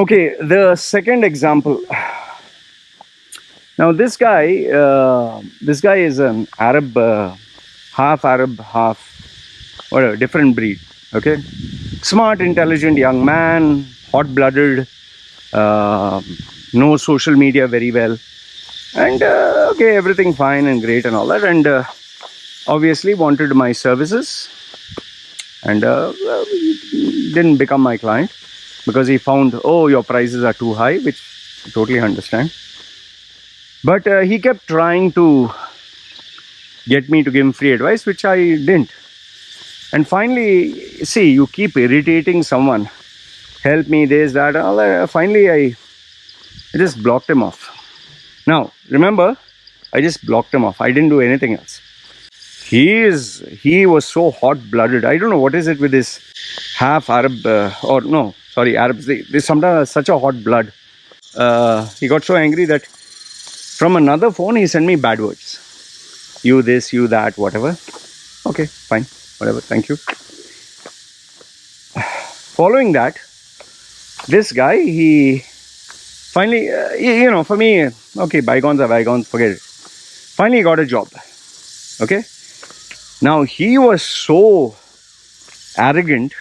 Okay, the second example. Now this guy is an Arab, half whatever, different breed. Okay, smart, intelligent young man, hot-blooded, uh, knows social media very well, and okay, everything fine and great and all that, and obviously wanted my services, and he didn't become my client because he found, oh, your prices are too high, which I totally understand. But he kept trying to get me to give him free advice, which I didn't. And finally, see, you keep irritating someone, help me, this, that, all that. Finally, I just blocked him off. Now, remember, I just blocked him off. I didn't do anything else. He was so hot-blooded. I don't know what is it with this half Arab, or no, sorry, Arabs. They sometimes have such a hot blood. He got so angry that from another phone, he sent me bad words. You this, you that, whatever. Okay, fine, whatever, thank you. Following that, this guy, he finally, for me, okay, bygones are bygones, forget it. Finally, he got a job, okay? Now, he was so arrogant,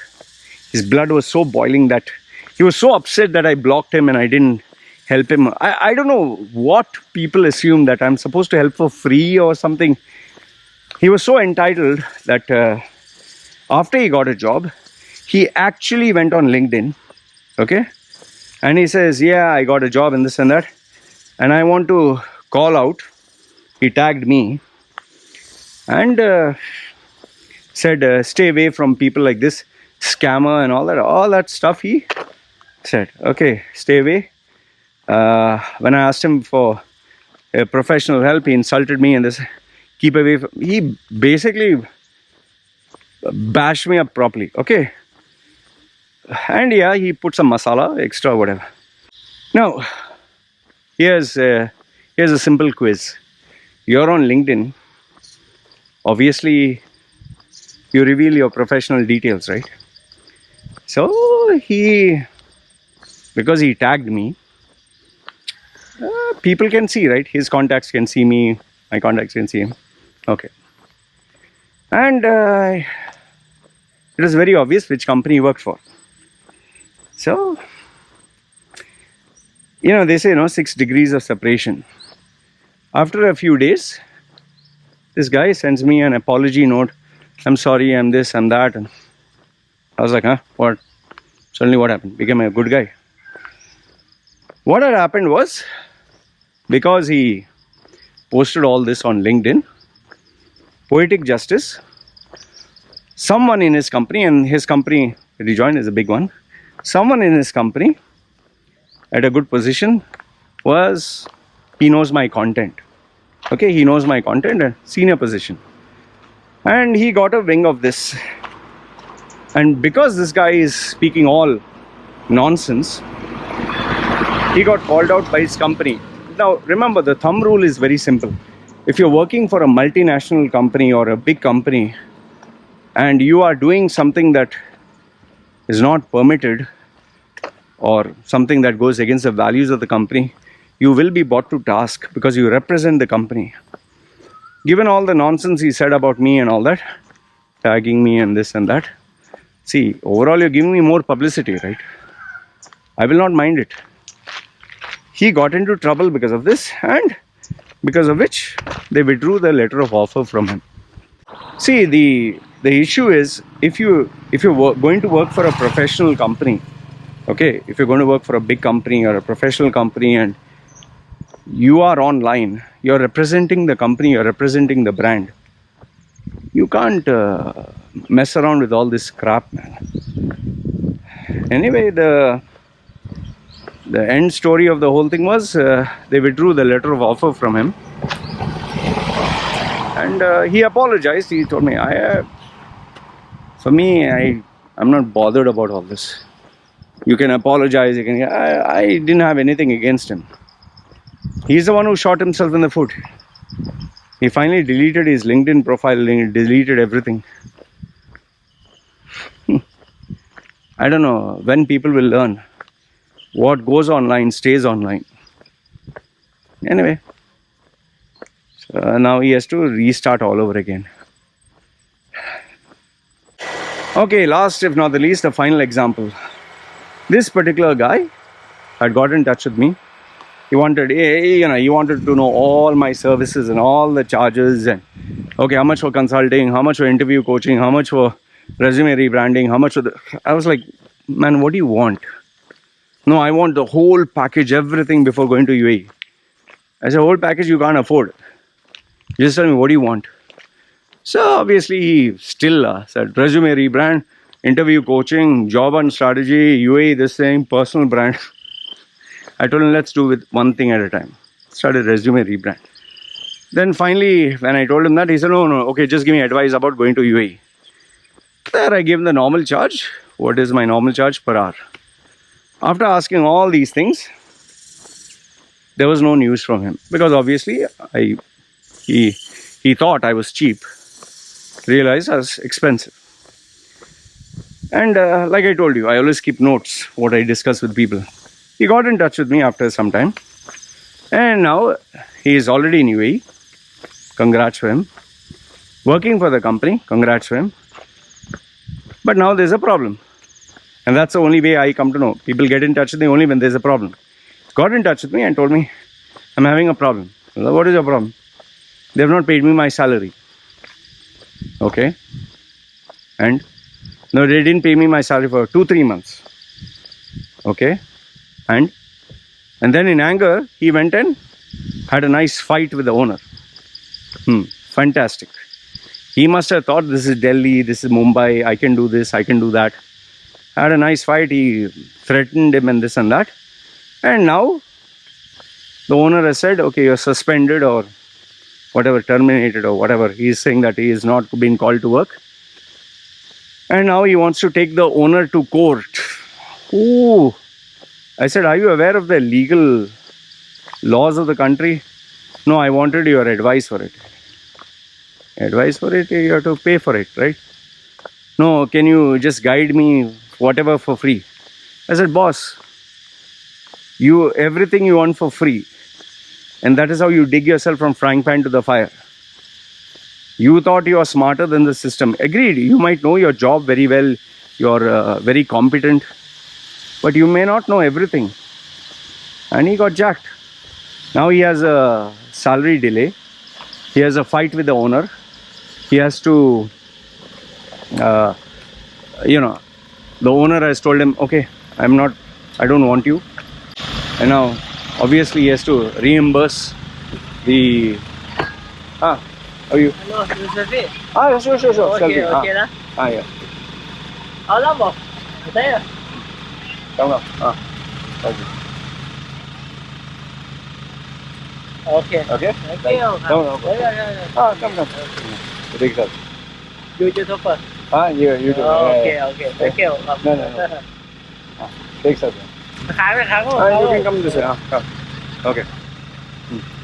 his blood was so boiling that he was so upset that I blocked him and I didn't help him. I don't know what people assume, that I'm supposed to help for free or something. He was so entitled that after he got a job, he actually went on LinkedIn, okay? And he says, yeah, I got a job and this and that. And I want to call out. He tagged me and said, stay away from people like this, scammer and all that stuff. He said, okay, stay away. When I asked him for professional help, he insulted me and this, keep away from, he basically bashed me up properly, okay? And yeah, he put some masala, extra, whatever. Now, here's a simple quiz. You're on LinkedIn. Obviously, you reveal your professional details, right? So because he tagged me, people can see, right? His contacts can see me, my contacts can see him. Okay. And it was very obvious which company he worked for. So, they say, 6 degrees of separation. After a few days, this guy sends me an apology note. I'm sorry, I'm this, I'm that. And I was like, huh? What? Suddenly what happened? Became a good guy. What had happened was, because he posted all this on LinkedIn, Poetic Justice, someone in his company, and his company that he joined is a big one, someone in his company at a good position he knows my content. Okay, he knows my content and senior position. And he got a wing of this. And because this guy is speaking all nonsense, he got called out by his company. Now, remember, the thumb rule is very simple. If you're working for a multinational company or a big company and you are doing something that is not permitted or something that goes against the values of the company, you will be brought to task because you represent the company. Given all the nonsense he said about me and all that, tagging me and this and that, see, overall you're giving me more publicity, right? I will not mind it. He got into trouble because of this, and because of which they withdrew the letter of offer from him. See, the issue is, if you're going to work for a professional company, okay, if you're going to work for a big company or a professional company and you are online, you're representing the company, you're representing the brand. You can't mess around with all this crap, man. Anyway, the end story of the whole thing was they withdrew the letter of offer from him. And he apologized. He told me, I'm not bothered about all this. You can apologize. I didn't have anything against him. He's the one who shot himself in the foot. He finally deleted his LinkedIn profile, deleted everything. I don't know when people will learn. What goes online stays online. Anyway, so now he has to restart all over again. Okay, last if not the least, the final example. This particular guy had got in touch with me. He wanted, he wanted to know all my services and all the charges, and okay, how much for consulting, how much for interview coaching, how much for resume rebranding, how much for the... I was like, man, what do you want? No, I want the whole package, everything before going to UAE. I said, whole package you can't afford. Just tell me, what do you want? So obviously he still said resume rebrand, interview coaching, job and strategy, UAE this thing, personal brand. I told him, let's do with one thing at a time. Started resume rebrand. Then finally, when I told him that, he said, no, okay, just give me advice about going to UAE. There I gave him the normal charge. What is my normal charge per hour? After asking all these things, there was no news from him. Because obviously, he thought I was cheap. Realized I was expensive. And like I told you, I always keep notes, what I discuss with people. He got in touch with me after some time. And now, he is already in UAE. Congrats for him. Working for the company. Congrats for him. But now there's a problem. And that's the only way I come to know. People get in touch with me only when there's a problem. Got in touch with me and told me, I'm having a problem. What is your problem? They have not paid me my salary. Okay. And no, they didn't pay me my salary for 2-3 months. Okay. And then in anger, he went and had a nice fight with the owner. Fantastic. He must have thought, this is Delhi, this is Mumbai, I can do this, I can do that. Had a nice fight, he threatened him and this and that. And now, the owner has said, okay, you're suspended or whatever, terminated or whatever. He is saying that he is not being called to work. And now he wants to take the owner to court. Ooh. I said, are you aware of the legal laws of the country? No, I wanted your advice for it. Advice for it, you have to pay for it, right? No, can you just guide me, whatever, for free? I said, boss, everything you want for free. And that is how you dig yourself from frying pan to the fire. You thought you are smarter than the system. Agreed, you might know your job very well. You're very competent. But you may not know everything. And he got jacked. Now he has a salary delay. He has a fight with the owner. He has to, the owner has told him, okay, I don't want you. And now, obviously, he has to reimburse the... how are you? Hello, Mr. Sure. Okay, okay lah. Yeah. How long more? There. Come on. Okay. Okay. Okay? Thank you. No. Yeah. Come. Take that. YouTube first. You do. Okay. Thank you. No. Take that. You You can come this way. Come. Okay.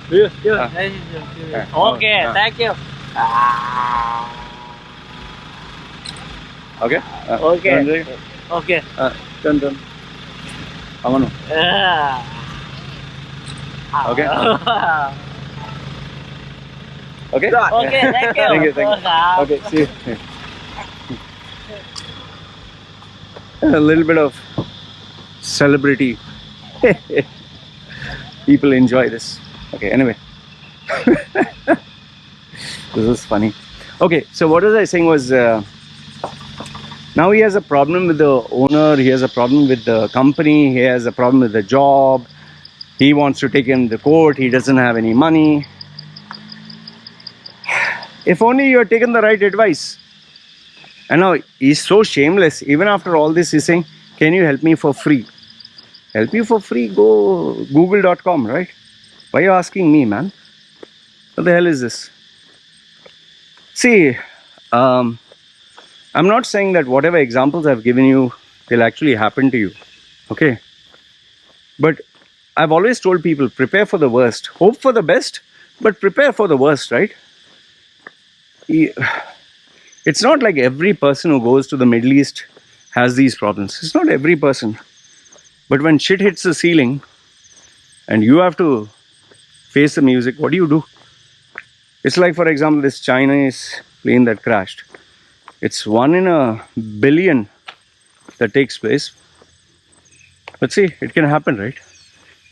Okay, thank you. Okay? Okay. Turn. Amano. Okay? Okay? Okay, thank you. Thank you. Okay, see you. A little bit of celebrity. People enjoy this. Okay, anyway. This is funny. Okay, so what was I saying was, now he has a problem with the owner, he has a problem with the company, he has a problem with the job, he wants to take him to court, he doesn't have any money. If only you had taken the right advice. And now he's so shameless, even after all this he's saying, can you help me for free? Help you for free? Go google.com, right? Why are you asking me, man? What the hell is this? See, I'm not saying that whatever examples I've given you will actually happen to you. Okay? But I've always told people, prepare for the worst. Hope for the best, but prepare for the worst, right? It's not like every person who goes to the Middle East has these problems. It's not every person. But when shit hits the ceiling and you have to face the music, what do? It's like, for example, this Chinese plane that crashed. It's 1 in a billion that takes place. But see, it can happen, right?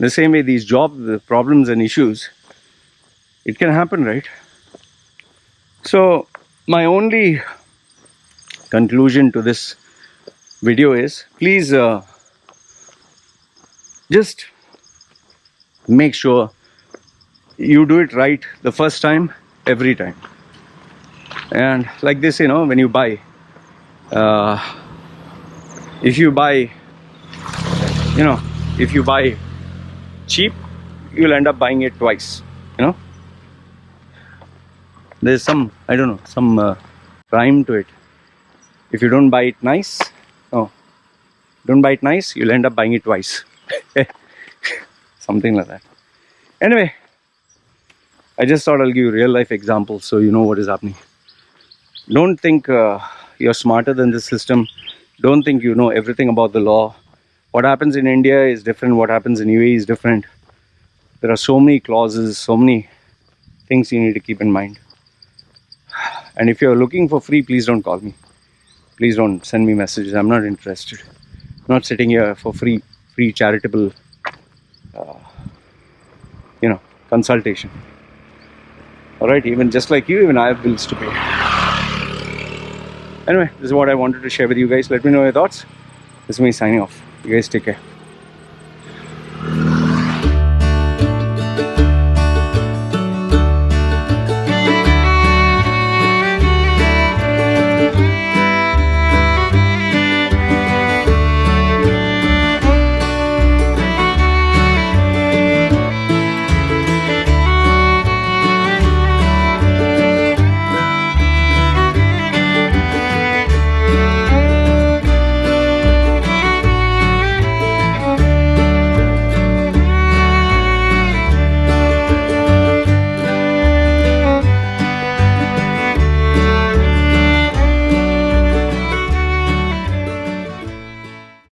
The same way these job problems and issues, it can happen, right? So my only conclusion to this video is, please just make sure you do it right the first time, every time. And like this, when you buy, if you buy cheap, you'll end up buying it twice. There's some, I don't know, some rhyme to it. If you don't buy it nice, you'll end up buying it twice. Something like that. Anyway, I just thought I'll give you real life examples so you know what is happening. Don't think you're smarter than the system. Don't think you know everything about the law. What happens in India is different. What happens in UAE is different. There are so many clauses, so many things you need to keep in mind. And if you're looking for free, please don't call me. Please don't send me messages. I'm not interested. I'm not sitting here for free charitable, consultation. All right, even just like you, even I have bills to pay. Anyway, this is what I wanted to share with you guys. Let me know your thoughts. This is me signing off. You guys take care.